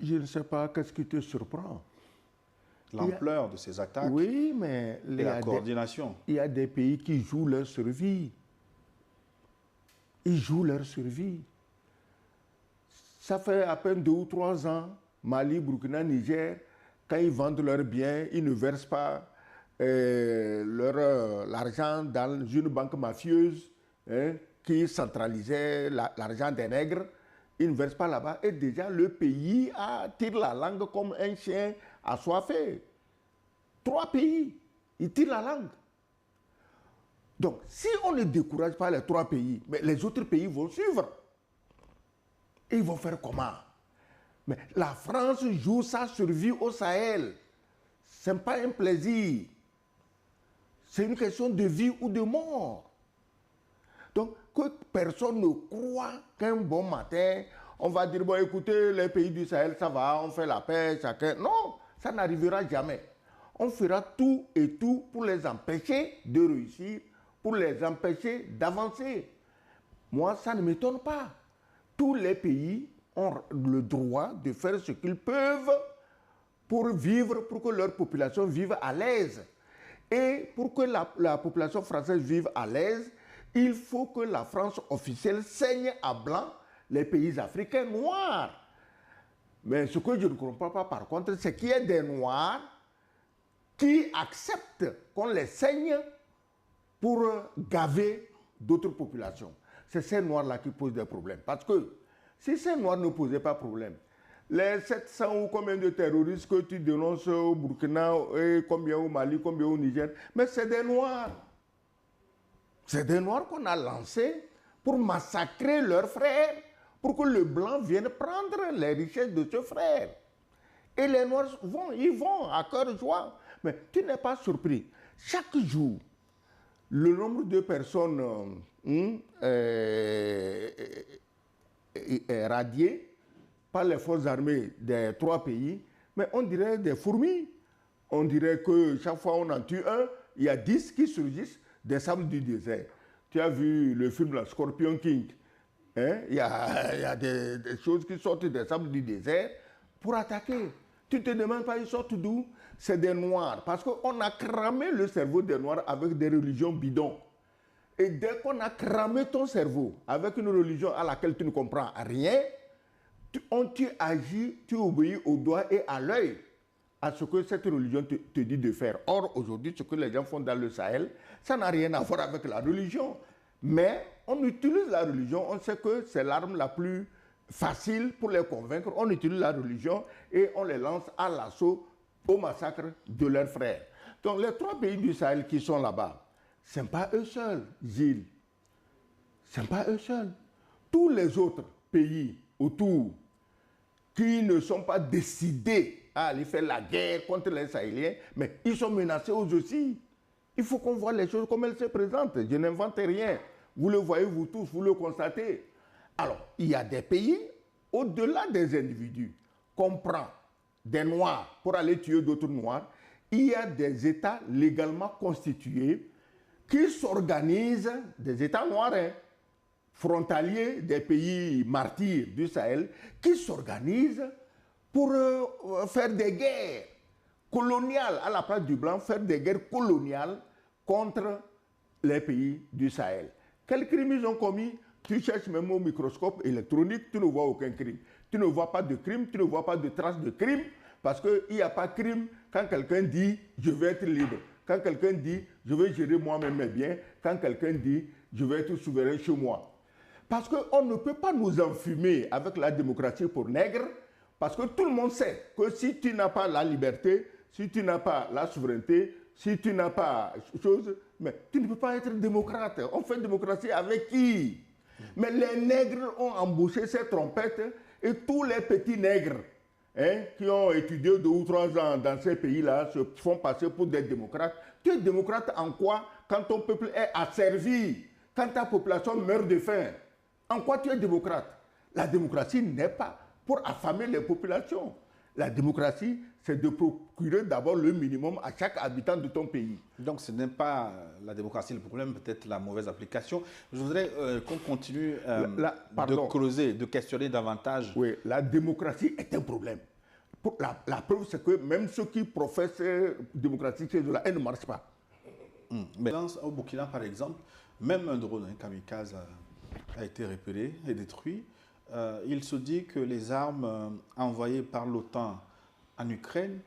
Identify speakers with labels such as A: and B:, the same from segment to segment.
A: Je ne sais pas qu'est-ce qui te surprend.
B: L'ampleur de ces attaques,
A: oui, mais
B: et la coordination.
A: Il y a des pays qui jouent leur survie. Ils jouent leur survie. Ça fait à peine 2 ou 3 ans, Mali, Burkina, Niger, quand ils vendent leurs biens, ils ne versent pas l'argent dans une banque mafieuse qui centralisait l'argent des nègres. Ils ne versent pas là-bas. Et déjà, le pays tire la langue comme un chien assoiffé. 3 pays, ils tirent la langue. Donc, si on ne décourage pas les 3 pays, mais les autres pays vont suivre. Et ils vont faire comment? Mais la France joue sa survie au Sahel. Ce n'est pas un plaisir. C'est une question de vie ou de mort. Donc, que personne ne croit qu'un bon matin, on va dire, bon, écoutez, les pays du Sahel, ça va, on fait la paix, chacun. Non, ça n'arrivera jamais. On fera tout et tout pour les empêcher de réussir, pour les empêcher d'avancer. Moi, ça ne m'étonne pas. Tous les pays ont le droit de faire ce qu'ils peuvent pour vivre, pour que leur population vive à l'aise. Et pour que la population française vive à l'aise, il faut que la France officielle saigne à blanc les pays africains noirs. Mais ce que je ne comprends pas par contre, c'est qu'il y a des Noirs qui acceptent qu'on les saigne pour gaver d'autres populations. C'est ces Noirs-là qui posent des problèmes. Parce que si ces Noirs ne posaient pas de problème, les 700 ou combien de terroristes que tu dénonces au Burkina, et combien au Mali, combien au Niger, mais c'est des Noirs. C'est des Noirs qu'on a lancés pour massacrer leurs frères, pour que le blanc vienne prendre les richesses de ce frère. Et les Noirs ils vont à cœur joie. Mais tu n'es pas surpris. Chaque jour, le nombre de personnes radiées par les forces armées des 3 pays, mais on dirait des fourmis. On dirait que chaque fois on en tue un, il y a 10 qui surgissent des sables du désert. Tu as vu le film la Scorpion King. Il y a des choses qui sortent des sables du désert pour attaquer. Tu te demandes pas, ils sortent d'où? C'est des Noirs. Parce qu'on a cramé le cerveau des Noirs avec des religions bidons. Et dès qu'on a cramé ton cerveau avec une religion à laquelle tu ne comprends rien, tu agis, tu obéis au doigt et à l'œil à ce que cette religion te dit de faire. Or, aujourd'hui, ce que les gens font dans le Sahel, ça n'a rien à voir avec la religion. Mais on utilise la religion, on sait que c'est l'arme la plus facile pour les convaincre. On utilise la religion et on les lance à l'assaut, au massacre de leurs frères. Donc, les 3 pays du Sahel qui sont là-bas, ce n'est pas eux seuls, Gilles. Ce n'est pas eux seuls. Tous les autres pays autour qui ne sont pas décidés à aller faire la guerre contre les Sahéliens, mais ils sont menacés eux aussi. Il faut qu'on voit les choses comme elles se présentent. Je n'invente rien. Vous le voyez, vous tous, vous le constatez. Alors, il y a des pays, au-delà des individus, qu'on prend des Noirs pour aller tuer d'autres Noirs, il y a des États légalement constitués qui s'organisent, des États noirs, frontaliers des pays martyrs du Sahel, qui s'organisent pour faire des guerres coloniales à la place du blanc, faire des guerres coloniales contre les pays du Sahel. Quels crimes ils ont commis? Tu cherches même au microscope électronique, tu ne vois aucun crime. Tu ne vois pas de crime, tu ne vois pas de traces de crime, parce qu'il n'y a pas de crime quand quelqu'un dit « je veux être libre ». Quand quelqu'un dit « je veux gérer moi-même mes biens », quand quelqu'un dit « je veux être souverain chez moi ». Parce qu'on ne peut pas nous enfumer avec la démocratie pour nègres, parce que tout le monde sait que si tu n'as pas la liberté, si tu n'as pas la souveraineté, si tu n'as pas chose, mais tu ne peux pas être démocrate. On fait démocratie avec qui? Mais les nègres ont embauché ces trompettes et tous les petits nègres qui ont étudié 2 ou 3 ans dans ces pays-là se font passer pour des démocrates. Tu es démocrate en quoi? Quand ton peuple est asservi, quand ta population meurt de faim. En quoi tu es démocrate? La démocratie n'est pas pour affamer les populations. La démocratie, c'est de procurer d'abord le minimum à chaque habitant de ton pays.
B: Donc ce n'est pas la démocratie le problème, peut-être la mauvaise application. Je voudrais qu'on continue de creuser, de questionner davantage.
A: Oui, la démocratie est un problème. La preuve, c'est que même ceux qui professent démocratie chez eux-là, elles ne marchent pas.
B: Mais au Burkina, par exemple, même un drone, un kamikaze, a été repéré et détruit. Il se dit que les armes envoyées par l'OTAN en Ukraine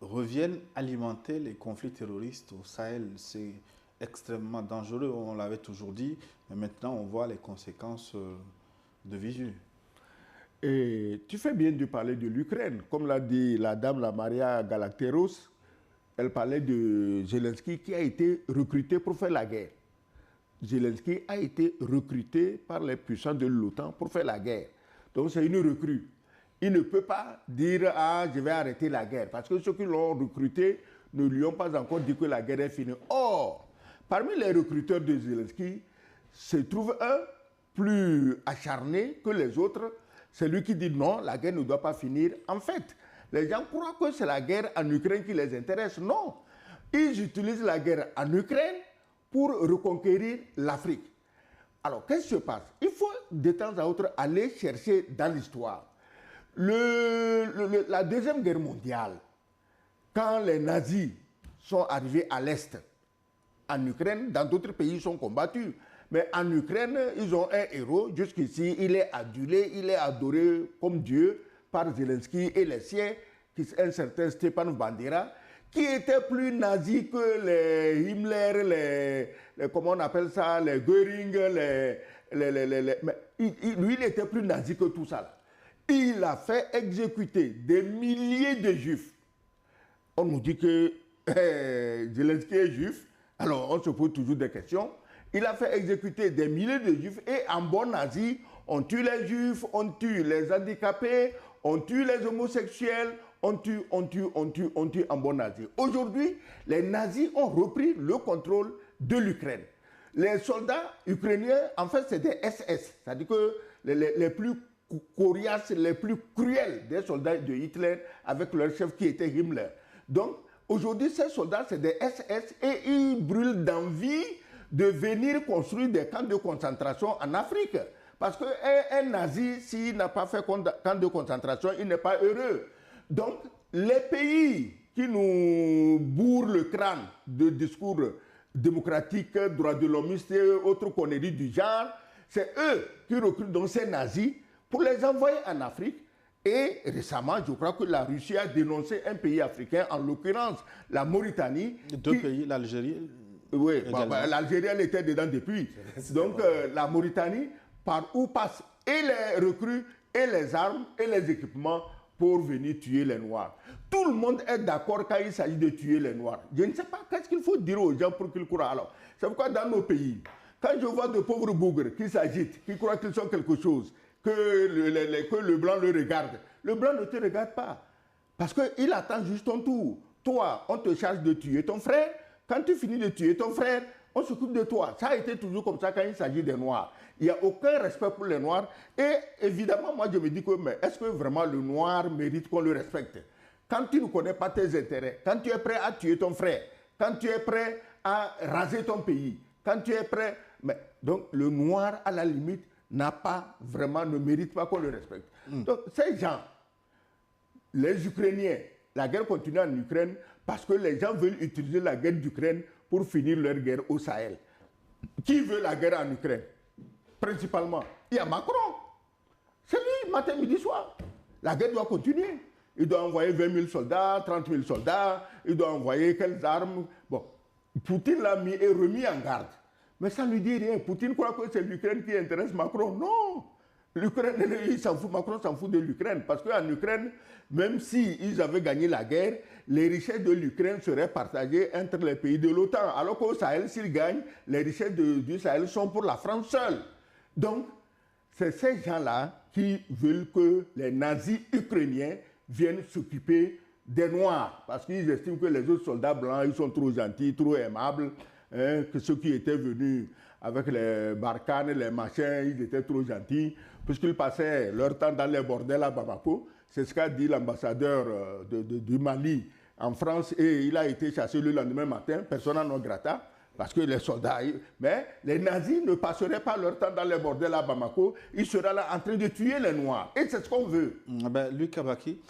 B: reviennent alimenter les conflits terroristes au Sahel. C'est extrêmement dangereux, on l'avait toujours dit, mais maintenant on voit les conséquences de visu.
A: Et tu fais bien de parler de l'Ukraine. Comme l'a dit la dame, la Maria Galacteros, elle parlait de Zelensky qui a été recruté pour faire la guerre. Zelensky a été recruté par les puissants de l'OTAN pour faire la guerre. Donc c'est une recrue. Il ne peut pas dire « Ah, je vais arrêter la guerre » parce que ceux qui l'ont recruté ne lui ont pas encore dit que la guerre est finie. Or, parmi les recruteurs de Zelensky, se trouve un plus acharné que les autres. C'est lui qui dit non, la guerre ne doit pas finir. En fait, les gens croient que c'est la guerre en Ukraine qui les intéresse. Non, ils utilisent la guerre en Ukraine pour reconquérir l'Afrique. Alors, qu'est-ce qui se passe? Il faut de temps à autre aller chercher dans l'histoire. La Deuxième Guerre mondiale, quand les nazis sont arrivés à l'Est, en Ukraine, dans d'autres pays, ils sont combattus. Mais en Ukraine, ils ont un héros. Jusqu'ici, il est adulé, il est adoré comme Dieu par Zelensky et les siens, un certain Stepan Bandera, qui était plus nazi que les Himmler, comment on appelle ça, les Göring, lui, il était plus nazi que tout ça. Là. Il a fait exécuter des milliers de juifs. On nous dit que Zelensky est juif, alors on se pose toujours des questions. Il a fait exécuter des milliers de juifs et en bon nazi, on tue les juifs, on tue les handicapés, on tue les homosexuels, on tue en bon nazi. Aujourd'hui, les nazis ont repris le contrôle de l'Ukraine. Les soldats ukrainiens, en fait, c'est des SS, c'est-à-dire que les plus coriaces, les plus cruels des soldats de Hitler avec leur chef qui était Himmler. Donc, aujourd'hui, ces soldats, c'est des SS et ils brûlent d'envie de venir construire des camps de concentration en Afrique. Parce qu'un nazi, s'il n'a pas fait camp de concentration, il n'est pas heureux. Donc, les pays qui nous bourrent le crâne de discours démocratiques, droits de l'hommiste et autres conneries du genre, c'est eux qui recrutent donc ces nazis pour les envoyer en Afrique. Et récemment, je crois que la Russie a dénoncé un pays africain, en l'occurrence la Mauritanie.
B: Deux pays, l'Algérie.
A: Oui, l'Algérie, elle était dedans depuis. Donc, la Mauritanie, par où passent et les recrues, et les armes, et les équipements pour venir tuer les Noirs. Tout le monde est d'accord quand il s'agit de tuer les Noirs. Je ne sais pas qu'est-ce qu'il faut dire aux gens pour qu'ils croient. Alors, c'est pourquoi dans nos pays, quand je vois de pauvres bougres qui s'agitent, qui croient qu'ils sont quelque chose, que le blanc le regarde, le blanc ne te regarde pas. Parce qu'il attend juste ton tour. Toi, on te charge de tuer ton frère. Quand tu finis de tuer ton frère, on s'occupe de toi. Ça a été toujours comme ça quand il s'agit des Noirs. Il n'y a aucun respect pour les Noirs. Et évidemment, moi, je me dis que, mais est-ce que vraiment le Noir mérite qu'on le respecte? Quand tu ne connais pas tes intérêts, quand tu es prêt à tuer ton frère, quand tu es prêt à raser ton pays, quand tu es prêt... Mais, donc, le Noir, à la limite, ne mérite pas qu'on le respecte. Donc, ces gens, les Ukrainiens, la guerre continue en Ukraine parce que les gens veulent utiliser la guerre d'Ukraine pour finir leur guerre au Sahel. Qui veut la guerre en Ukraine? Principalement, il y a Macron. C'est lui, matin, midi, soir. La guerre doit continuer. Il doit envoyer 20 000 soldats, 30 000 soldats, il doit envoyer quelles armes. Bon, Poutine l'a mis et remis en garde. Mais ça ne lui dit rien. Poutine croit que c'est l'Ukraine qui intéresse Macron. Non! L'Ukraine, il s'en fout, Macron s'en fout de l'Ukraine. Parce qu'en Ukraine, même s'ils avaient gagné la guerre, les richesses de l'Ukraine seraient partagées entre les pays de l'OTAN. Alors qu'au Sahel, s'ils gagnent, les richesses du Sahel sont pour la France seule. Donc, c'est ces gens-là qui veulent que les nazis ukrainiens viennent s'occuper des Noirs. Parce qu'ils estiment que les autres soldats blancs, ils sont trop gentils, trop aimables. Que ceux qui étaient venus avec les Barkhane, les machins, ils étaient trop gentils, puisqu'ils passaient leur temps dans les bordels à Bamako. C'est ce qu'a dit l'ambassadeur du Mali en France, et il a été chassé le lendemain matin, persona non grata, parce que les soldats... Mais les nazis ne passeraient pas leur temps dans les bordels à Bamako, ils seraient là en train de tuer les Noirs. Et c'est ce qu'on veut.
B: Luc Kabaki,